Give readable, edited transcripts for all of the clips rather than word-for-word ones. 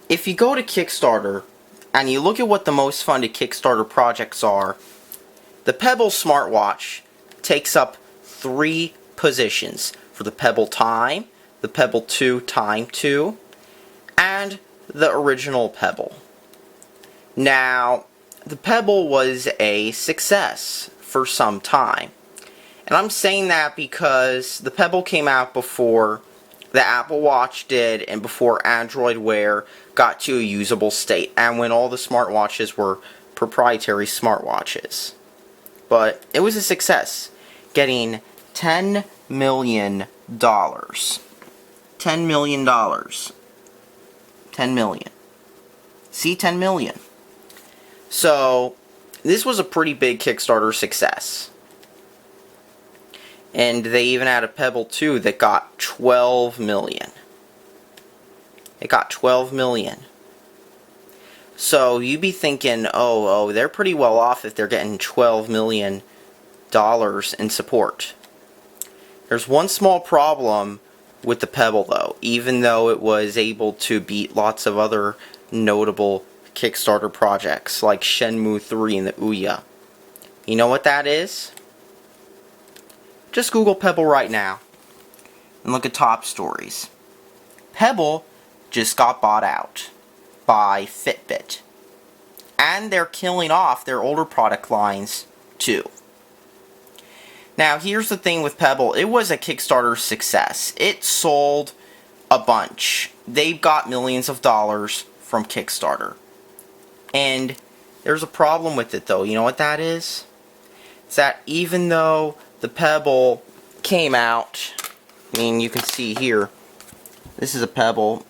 if you go to Kickstarter and you look at what the most funded Kickstarter projects are, the Pebble smartwatch takes up 3 positions for the Pebble Time, the Pebble 2 Time 2, and the original Pebble. Now, the Pebble was a success for some time. And I'm saying that because the Pebble came out before the Apple Watch did and before Android Wear got to a usable state, and when all the smartwatches were proprietary smartwatches. But it was a success, getting $10 million. $10 million. 10 million. See, 10 million. So, this was a pretty big Kickstarter success. And they even had a Pebble 2 that got 12 million. It got 12 million. So, you'd be thinking, oh, they're pretty well off if they're getting $12 million in support. There's one small problem with the Pebble, though, even though it was able to beat lots of other notable Kickstarter projects, like Shenmue 3 and the Ouya. You know what that is? Just Google Pebble right now and look at top stories. Pebble just got bought out by Fitbit, and they're killing off their older product lines too. Now, here's the thing with Pebble. It was a Kickstarter success. It sold a bunch. They got millions of dollars from Kickstarter. And there's a problem with it, though. You know what that is? It's that even though the Pebble came out, I mean, you can see here, this is a Pebble.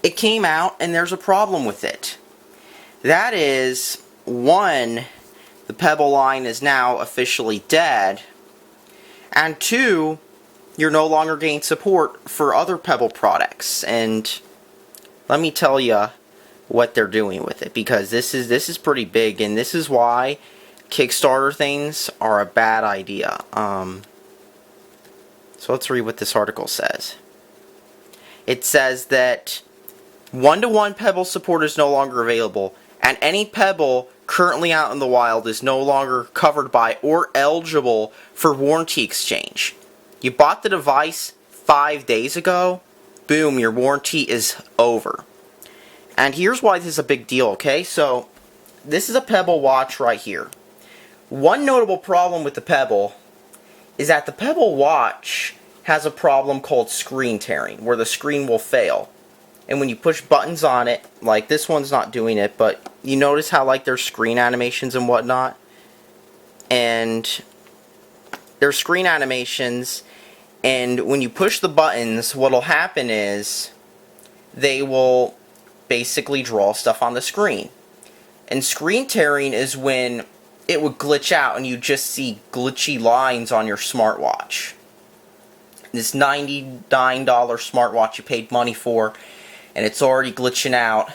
It came out, and there's a problem with it. That is, one, the Pebble line is now officially dead, and 2, you're no longer getting support for other Pebble products. And let me tell you what they're doing with it, because this is pretty big, and this is why Kickstarter things are a bad idea. So let's read what this article says. It says that 1-to-1 Pebble support is no longer available, and any Pebble currently out in the wild is no longer covered by or eligible for warranty exchange. You bought the device 5 days ago, boom, your warranty is over. And here's why this is a big deal, okay? So, this is a Pebble watch right here. One notable problem with the Pebble is that the Pebble watch has a problem called screen tearing, where the screen will fail. And when you push buttons on it, like this one's not doing it, but you notice how like there's screen animations and whatnot? And there's screen animations, and when you push the buttons, what'll happen is they will basically draw stuff on the screen. And screen tearing is when it would glitch out and you just see glitchy lines on your smartwatch. This $99 smartwatch you paid money for, and it's already glitching out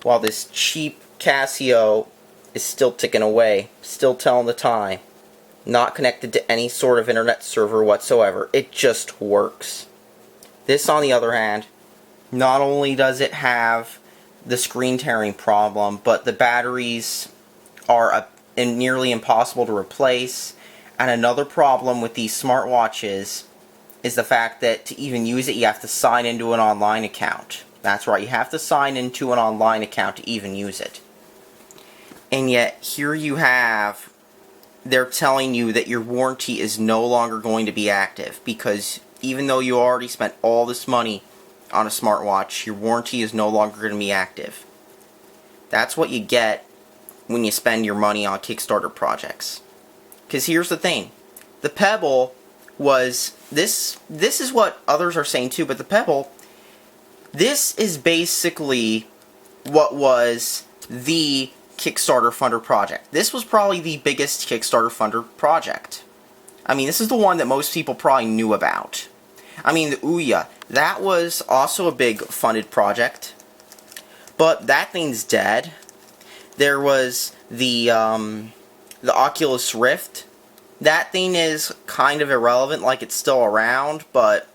while this cheap Casio is still ticking away, still telling the time. Not connected to any sort of internet server whatsoever. It just works. This, on the other hand, not only does it have the screen tearing problem, but the batteries are nearly impossible to replace. And another problem with these smartwatches is the fact that to even use it, you have to sign into an online account. That's right, you have to sign into an online account to even use it. And yet, here you have, they're telling you that your warranty is no longer going to be active, because even though you already spent all this money on a smartwatch, your warranty is no longer going to be active. That's what you get when you spend your money on Kickstarter projects. Because here's the thing, the Pebble was, this is what others are saying too, but the Pebble, this is basically what was the Kickstarter funder project. This was probably the biggest Kickstarter funder project. I mean, this is the one that most people probably knew about. I mean, the Ouya, that was also a big funded project, but that thing's dead. There was the Oculus Rift. That thing is kind of irrelevant, like it's still around, but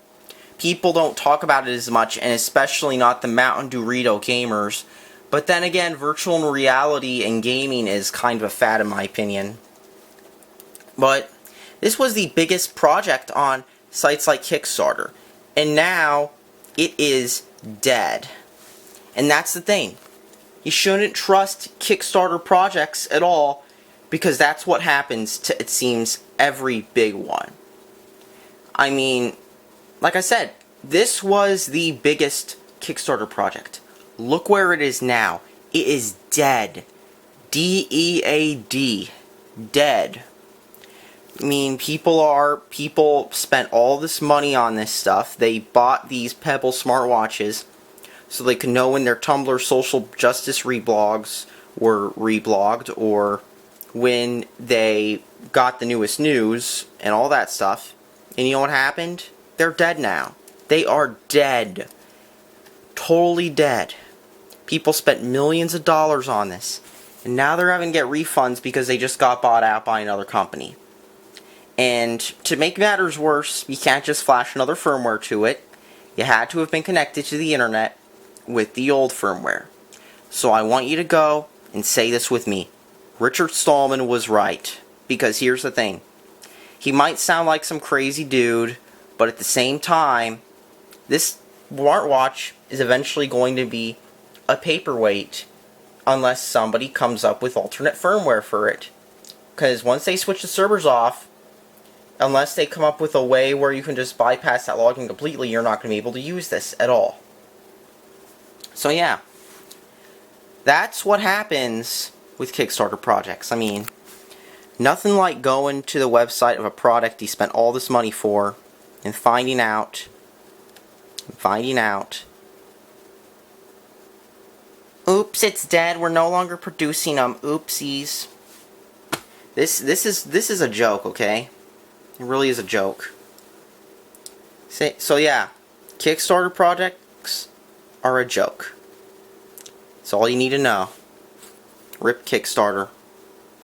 people don't talk about it as much, and especially not the Mountain Dorito gamers. But then again, virtual reality and gaming is kind of a fad in my opinion. But this was the biggest project on sites like Kickstarter, and now it is dead. And that's the thing. You shouldn't trust Kickstarter projects at all, because that's what happens to, it seems, every big one. I mean, like I said, this was the biggest Kickstarter project. Look where it is now. It is dead. D-E-A-D. Dead. I mean, people spent all this money on this stuff. They bought these Pebble smartwatches so they could know when their Tumblr social justice reblogs were reblogged, or when they got the newest news and all that stuff. And you know what happened? They're dead now. They are dead. Totally dead. People spent millions of dollars on this, and now they're having to get refunds because they just got bought out by another company. And to make matters worse, you can't just flash another firmware to it. You had to have been connected to the internet with the old firmware. So I want you to go and say this with me. Richard Stallman was right. Because here's the thing. He might sound like some crazy dude, but at the same time, this smartwatch is eventually going to be a paperweight unless somebody comes up with alternate firmware for it. Because once they switch the servers off, unless they come up with a way where you can just bypass that login completely, you're not going to be able to use this at all. So yeah, that's what happens with Kickstarter projects. I mean, nothing like going to the website of a product you spent all this money for and finding out, oops, it's dead, we're no longer producing them, oopsies. This is a joke, okay? It really is a joke. So yeah, Kickstarter projects are a joke. That's all you need to know. Rip Kickstarter.